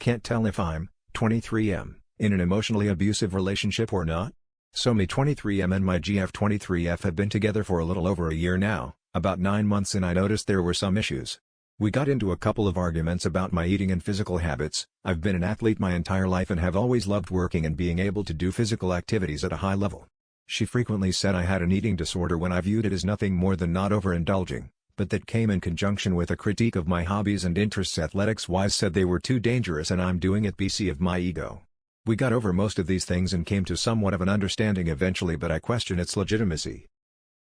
Can't tell if I'm 23M in an emotionally abusive relationship or not? So me 23M and my GF 23F have been together for a little over a year now, about 9 months, and I noticed there were some issues. We got into a couple of arguments about my eating and physical habits. I've been an athlete my entire life and have always loved working and being able to do physical activities at a high level. She frequently said I had an eating disorder when I viewed it as nothing more than not overindulging, but that came in conjunction with a critique of my hobbies and interests. Athletics-wise, said they were too dangerous and I'm doing it BC of my ego. We got over most of these things and came to somewhat of an understanding eventually, but I question its legitimacy.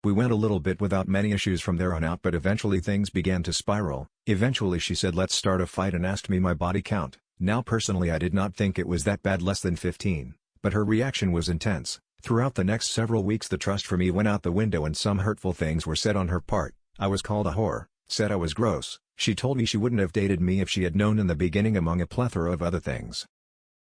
We went a little bit without many issues from there on out, but eventually things began to spiral. Eventually she said let's start a fight and asked me my body count. Now personally I did not think it was that bad, less than 15, but her reaction was intense. Throughout the next several weeks the trust for me went out the window and some hurtful things were said on her part. I was called a whore, said I was gross. She told me she wouldn't have dated me if she had known in the beginning, among a plethora of other things.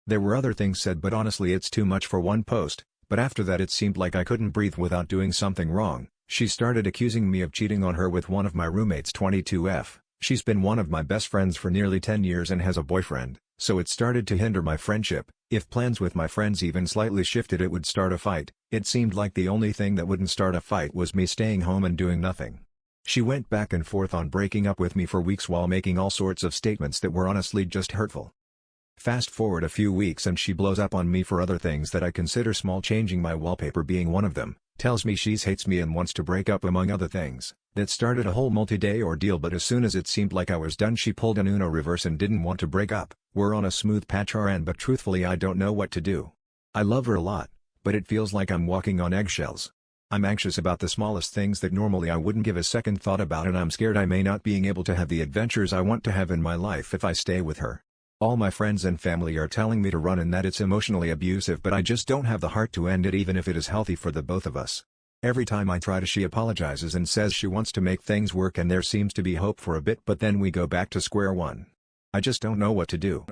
There were other things said, but honestly it's too much for one post. But after that it seemed like I couldn't breathe without doing something wrong. She started accusing me of cheating on her with one of my roommates 22F. She's been one of my best friends for nearly 10 years and has a boyfriend, so it started to hinder my friendship. If plans with my friends even slightly shifted it would start a fight. It seemed like the only thing that wouldn't start a fight was me staying home and doing nothing. She went back and forth on breaking up with me for weeks while making all sorts of statements that were honestly just hurtful. Fast forward a few weeks and she blows up on me for other things that I consider small, changing my wallpaper being one of them. Tells me she hates me and wants to break up, among other things. That started a whole multi-day ordeal, but as soon as it seemed like I was done she pulled an Uno reverse and didn't want to break up. We're on a smooth patch RN, but truthfully I don't know what to do. I love her a lot, but it feels like I'm walking on eggshells. I'm anxious about the smallest things that normally I wouldn't give a second thought about, and I'm scared I may not being able to have the adventures I want to have in my life if I stay with her. All my friends and family are telling me to run and that it's emotionally abusive, but I just don't have the heart to end it even if it is healthy for the both of us. Every time I try to, she apologizes and says she wants to make things work and there seems to be hope for a bit, but then we go back to square one. I just don't know what to do.